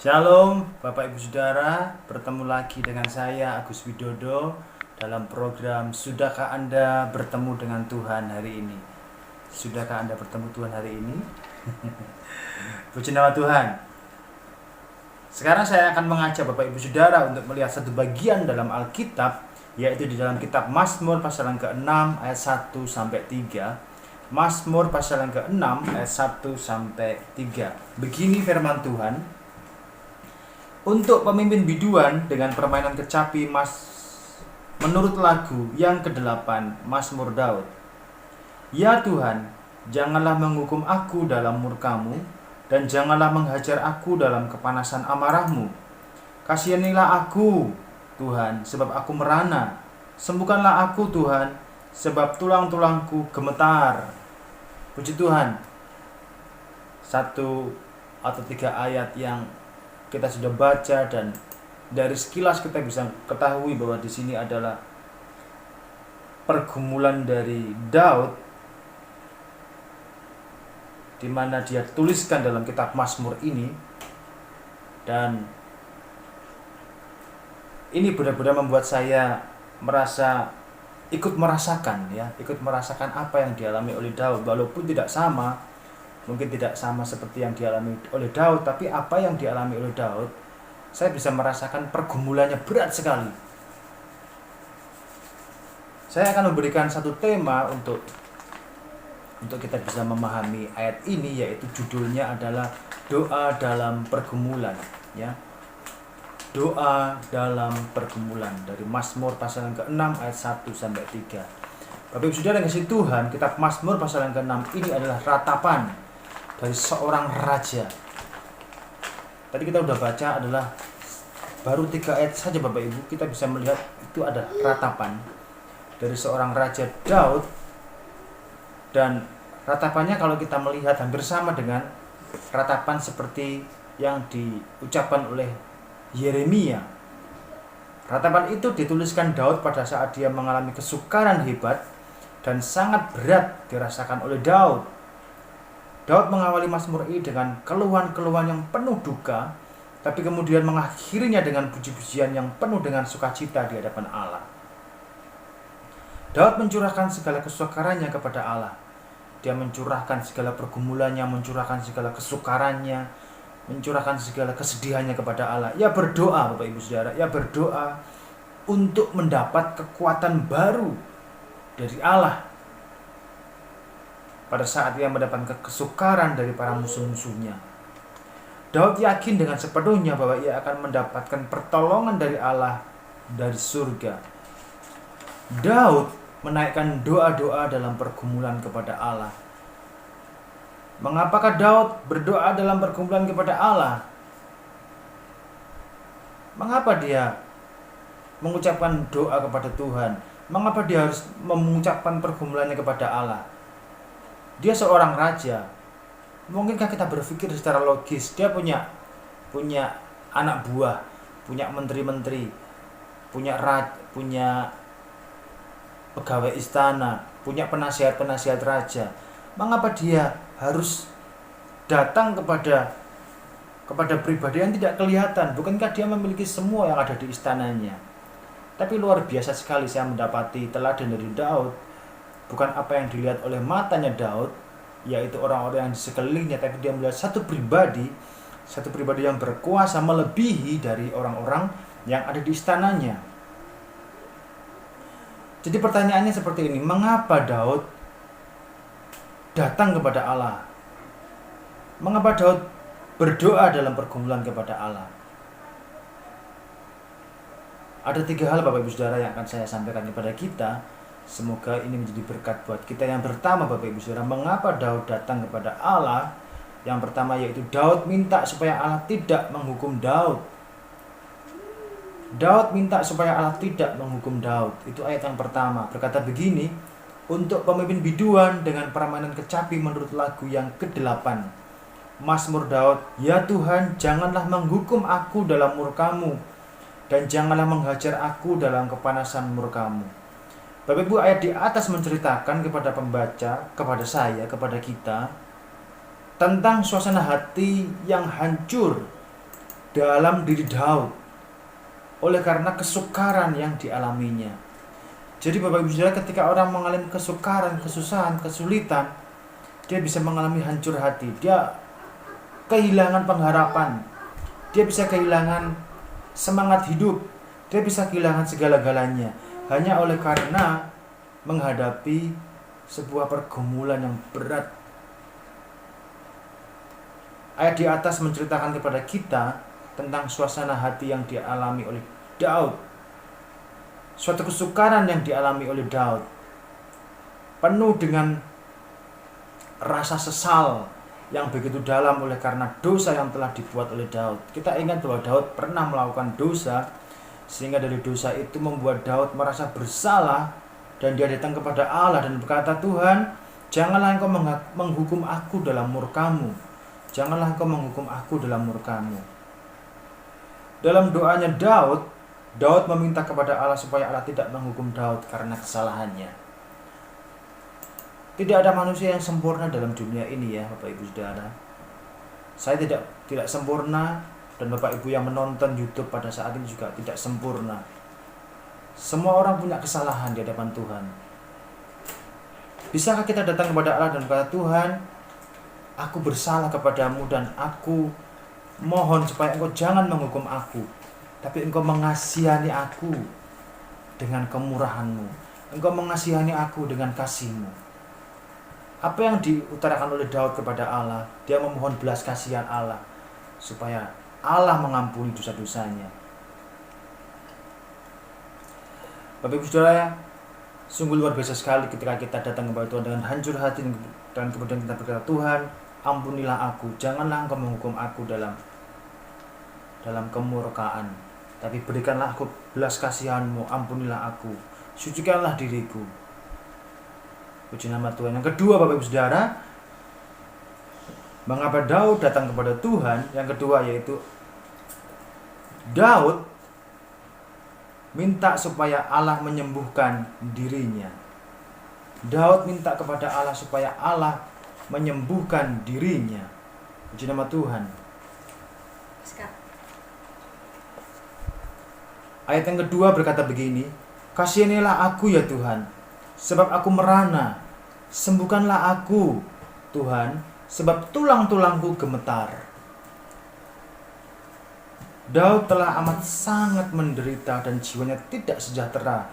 Shalom Bapak Ibu Saudara, bertemu lagi dengan saya Agus Widodo dalam program Sudahkah Anda bertemu dengan Tuhan hari ini? Sudahkah Anda bertemu Tuhan hari ini? Puji nama Tuhan. Sekarang saya akan mengajak Bapak Ibu Saudara untuk melihat satu bagian dalam Alkitab, yaitu di dalam kitab Mazmur pasal yang ke-6 ayat 1 sampai 3. Mazmur pasal yang ke-6 ayat 1 sampai 3. Begini firman Tuhan. Untuk pemimpin biduan dengan permainan kecapi menurut lagu yang ke-8 Mazmur Daud. Ya Tuhan, janganlah menghukum aku dalam murka-Mu, dan janganlah menghajar aku dalam kepanasan amarah-Mu. Kasihanilah aku, Tuhan, sebab aku merana. Sembuhkanlah aku, Tuhan, sebab tulang-tulangku gemetar. Puji Tuhan. 1 atau 3 ayat yang kita sudah baca, dan dari sekilas kita bisa ketahui bahwa di sini adalah pergumulan dari Daud, di mana dia tuliskan dalam kitab Mazmur ini, dan ini benar-benar membuat saya merasa ikut merasakan apa yang dialami oleh Daud, walaupun tidak sama. Mungkin tidak sama seperti yang dialami oleh Daud, tapi apa yang dialami oleh Daud, saya bisa merasakan pergumulannya berat sekali. Saya akan memberikan satu tema untuk kita bisa memahami ayat ini, yaitu judulnya adalah doa dalam pergumulan, ya. Doa dalam pergumulan dari Mazmur pasal yang ke-6 ayat 1 sampai 3. Bapak Ibu Saudara yang kasih Tuhan, kitab Mazmur pasal yang ke-6 ini adalah ratapan dari seorang raja. Tadi kita udah baca adalah baru 3 ayat saja Bapak Ibu, kita bisa melihat itu ada ratapan dari seorang raja Daud. Dan ratapannya kalau kita melihat hampir sama dengan ratapan seperti yang diucapkan oleh Yeremia. Ratapan itu dituliskan Daud pada saat dia mengalami kesukaran hebat dan sangat berat dirasakan oleh Daud. Daud mengawali Mazmur ini dengan keluhan-keluhan yang penuh duka, tapi kemudian mengakhirinya dengan puji-pujian yang penuh dengan sukacita di hadapan Allah. Daud mencurahkan segala kesukarannya kepada Allah. Dia mencurahkan segala pergumulannya, mencurahkan segala kesukarannya, mencurahkan segala kesedihannya kepada Allah. Ia berdoa, Bapak Ibu Saudara, ia berdoa untuk mendapat kekuatan baru dari Allah pada saat ia mendapatkan kesukaran dari para musuh-musuhnya. Daud yakin dengan sepenuhnya bahwa ia akan mendapatkan pertolongan dari Allah dari surga. Daud menaikkan doa-doa dalam pergumulan kepada Allah. Mengapakah Daud berdoa dalam pergumulan kepada Allah? Mengapa dia mengucapkan doa kepada Tuhan? Mengapa dia harus mengucapkan pergumulannya kepada Allah? Dia seorang raja. Mungkinkah kita berpikir secara logis, dia punya anak buah, punya menteri-menteri, punya pegawai istana, punya penasihat-penasihat raja. Mengapa dia harus datang kepada pribadi yang tidak kelihatan? Bukankah dia memiliki semua yang ada di istananya? Tapi luar biasa sekali saya mendapati teladan dari Daud. Bukan apa yang dilihat oleh matanya Daud, yaitu orang-orang yang di sekelilingnya, tapi dia melihat satu pribadi yang berkuasa melebihi dari orang-orang yang ada di istananya. Jadi pertanyaannya seperti ini, mengapa Daud datang kepada Allah? Mengapa Daud berdoa dalam pergumulan kepada Allah? Ada 3 hal Bapak Ibu Saudara yang akan saya sampaikan kepada kita. Semoga ini menjadi berkat buat kita. Yang pertama Bapak Ibu Saudara, mengapa Daud datang kepada Allah? Yang pertama yaitu Daud minta supaya Allah tidak menghukum Daud. Daud minta supaya Allah tidak menghukum Daud. Itu ayat yang pertama. Berkata begini, untuk pemimpin biduan dengan permainan kecapi menurut lagu yang ke-8 Mazmur Daud. Ya Tuhan, janganlah menghukum aku dalam murka-Mu, dan janganlah menghajar aku dalam kepanasan murka-Mu. Bapak Ibu, ayat di atas menceritakan kepada pembaca, kepada saya, kepada kita, tentang suasana hati yang hancur dalam diri Daud oleh karena kesukaran yang dialaminya. Jadi Bapak Ibu Saudara, ketika orang mengalami kesukaran, kesusahan, kesulitan, dia bisa mengalami hancur hati, dia kehilangan pengharapan, dia bisa kehilangan semangat hidup, dia bisa kehilangan segala-galanya hanya oleh karena menghadapi sebuah pergumulan yang berat. Ayat di atas menceritakan kepada kita tentang suasana hati yang dialami oleh Daud. Suatu kesukaran yang dialami oleh Daud, penuh dengan rasa sesal yang begitu dalam oleh karena dosa yang telah dibuat oleh Daud. Kita ingat bahwa Daud pernah melakukan dosa, sehingga dari dosa itu membuat Daud merasa bersalah, dan dia datang kepada Allah dan berkata, Tuhan, janganlah engkau menghukum aku dalam murkamu. Janganlah engkau menghukum aku dalam murkamu. Dalam doanya Daud meminta kepada Allah supaya Allah tidak menghukum Daud karena kesalahannya. Tidak ada manusia yang sempurna dalam dunia ini ya Bapak Ibu Saudara. Saya tidak sempurna, dan Bapak Ibu yang menonton YouTube pada saat ini juga tidak sempurna. Semua orang punya kesalahan di hadapan Tuhan. Bisakah kita datang kepada Allah dan berkata, Tuhan, aku bersalah kepadamu dan aku mohon supaya engkau jangan menghukum aku, tapi engkau mengasihani aku dengan kemurahanmu. Engkau mengasihani aku dengan kasihmu. Apa yang diutarakan oleh Daud kepada Allah? Dia memohon belas kasihan Allah supaya Allah mengampuni dosa-dosanya. Bapak Ibu Saudara, sungguh luar biasa sekali ketika kita datang kepada Tuhan dengan hancur hati, dan kemudian kita berkata, Tuhan, ampunilah aku, janganlah engkau menghukum aku dalam kemurkaan, tapi berikanlah aku belas kasihanmu, ampunilah aku, sucikanlah diriku. Puji nama Tuhan. Yang kedua Bapak Ibu Saudara, mengapa Daud datang kepada Tuhan? Yang kedua yaitu Daud minta supaya Allah menyembuhkan dirinya. Daud minta kepada Allah supaya Allah menyembuhkan dirinya. Puji nama Tuhan. Ayat yang kedua berkata begini, kasihanilah aku ya Tuhan, sebab aku merana. Sembuhkanlah aku Tuhan, sebab tulang-tulangku gemetar. Daud telah amat sangat menderita dan jiwanya tidak sejahtera.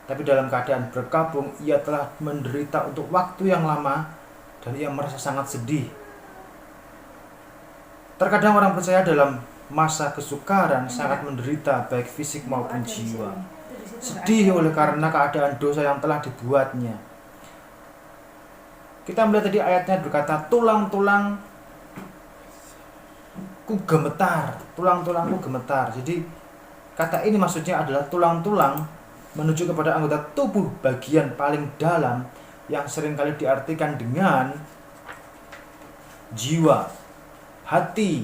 Tapi dalam keadaan berkabung, ia telah menderita untuk waktu yang lama dan ia merasa sangat sedih. Terkadang orang percaya dalam masa kesukaran sangat menderita baik fisik maupun jiwa. Sedih oleh karena keadaan dosa yang telah dibuatnya. Kita melihat tadi ayatnya berkata, tulang-tulangku gemetar, tulang-tulangku gemetar. Jadi kata ini maksudnya adalah tulang-tulang menuju kepada anggota tubuh bagian paling dalam yang seringkali diartikan dengan jiwa, hati,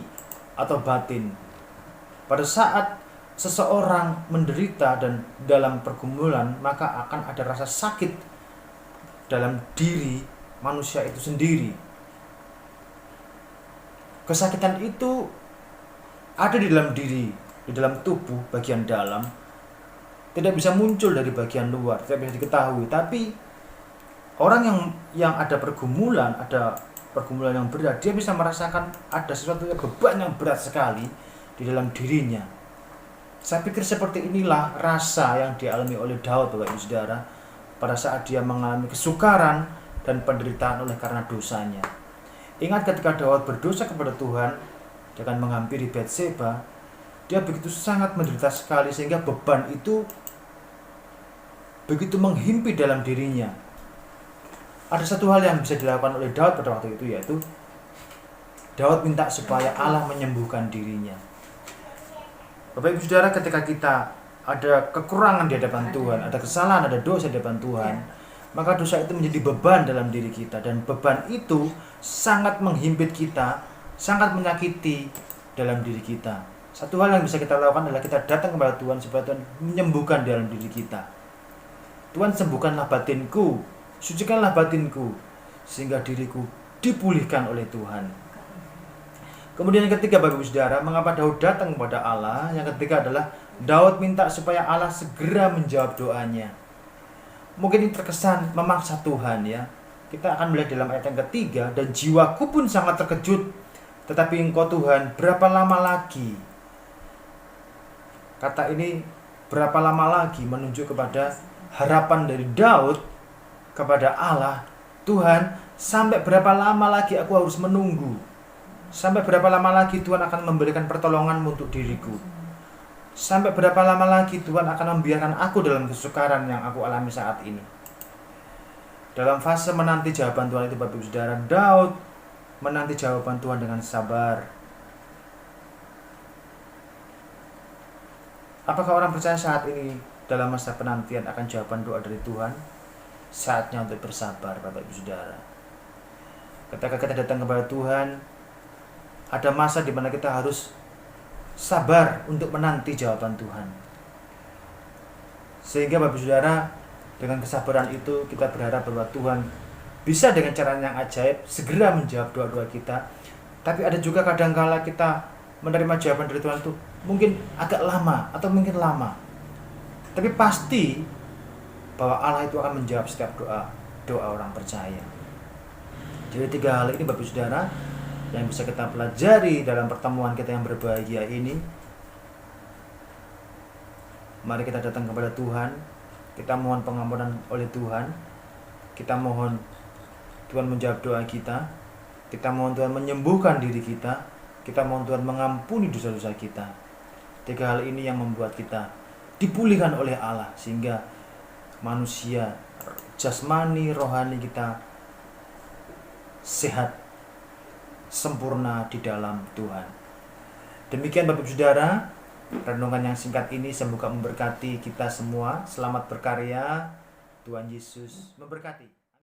atau batin. Pada saat seseorang menderita dan dalam pergumulan, maka akan ada rasa sakit dalam diri manusia itu sendiri. Kesakitan itu ada di dalam diri, di dalam tubuh bagian dalam, tidak bisa muncul dari bagian luar, tidak bisa diketahui. Tapi orang yang ada pergumulan yang berat, dia bisa merasakan ada sesuatu yang beban yang berat sekali di dalam dirinya. Saya pikir seperti inilah rasa yang dialami oleh Daud, Bapak Ibu Saudara, pada saat dia mengalami kesukaran dan penderitaan oleh karena dosanya. Ingat ketika Daud berdosa kepada Tuhan dengan menghampiri Batseba, dia begitu sangat menderita sekali sehingga beban itu begitu menghimpit dalam dirinya. Ada satu hal yang bisa dilakukan oleh Daud pada waktu itu, yaitu Daud minta supaya Allah menyembuhkan dirinya. Bapak Ibu Saudara, ketika kita ada kekurangan di hadapan Tuhan, ada kesalahan, ada dosa di hadapan Tuhan, maka dosa itu menjadi beban dalam diri kita, dan beban itu sangat menghimpit kita, sangat menyakiti dalam diri kita. Satu hal yang bisa kita lakukan adalah kita datang kepada Tuhan supaya Tuhan menyembuhkan dalam diri kita. Tuhan, sembuhkanlah batinku, sucikanlah batinku, sehingga diriku dipulihkan oleh Tuhan. Kemudian yang ketiga Bapak Ibu Saudara, mengapa Daud datang kepada Allah? Yang ketiga adalah Daud minta supaya Allah segera menjawab doanya. Mungkin ini terkesan memaksa Tuhan ya. Kita akan melihat dalam ayat yang ketiga, dan jiwaku pun sangat terkejut. Tetapi Engkau Tuhan, berapa lama lagi? Kata ini berapa lama lagi menunjuk kepada harapan dari Daud kepada Allah. Tuhan, sampai berapa lama lagi aku harus menunggu? Sampai berapa lama lagi Tuhan akan memberikan pertolongan-Mu untuk diriku? Sampai berapa lama lagi Tuhan akan membiarkan aku dalam kesukaran yang aku alami saat ini? Dalam fase menanti jawaban Tuhan itu Bapak Ibu Saudara, Daud menanti jawaban Tuhan dengan sabar. Apakah orang percaya saat ini dalam masa penantian akan jawaban doa dari Tuhan? Saatnya untuk bersabar Bapak Ibu Saudara. Ketika kita datang kepada Tuhan, ada masa di mana kita harus sabar untuk menanti jawaban Tuhan. Sehingga Bapak Ibu Saudara, dengan kesabaran itu kita berharap bahwa Tuhan bisa dengan cara yang ajaib segera menjawab doa-doa kita. Tapi ada juga kadang-kala kita menerima jawaban dari Tuhan itu mungkin agak lama atau mungkin lama. Tapi pasti bahwa Allah itu akan menjawab setiap doa orang percaya. Jadi 3 hal ini Bapak Ibu Saudara yang bisa kita pelajari dalam pertemuan kita yang berbahagia ini. Mari kita datang kepada Tuhan, kita mohon pengampunan oleh Tuhan, kita mohon Tuhan menjawab doa kita, kita mohon Tuhan menyembuhkan diri kita, kita mohon Tuhan mengampuni dosa-dosa kita. 3 hal ini yang membuat kita dipulihkan oleh Allah, sehingga manusia, jasmani, rohani kita sehat, sempurna di dalam Tuhan. Demikian Bapak Ibu Saudara, renungan yang singkat ini semoga memberkati kita semua. Selamat berkarya, Tuhan Yesus memberkati.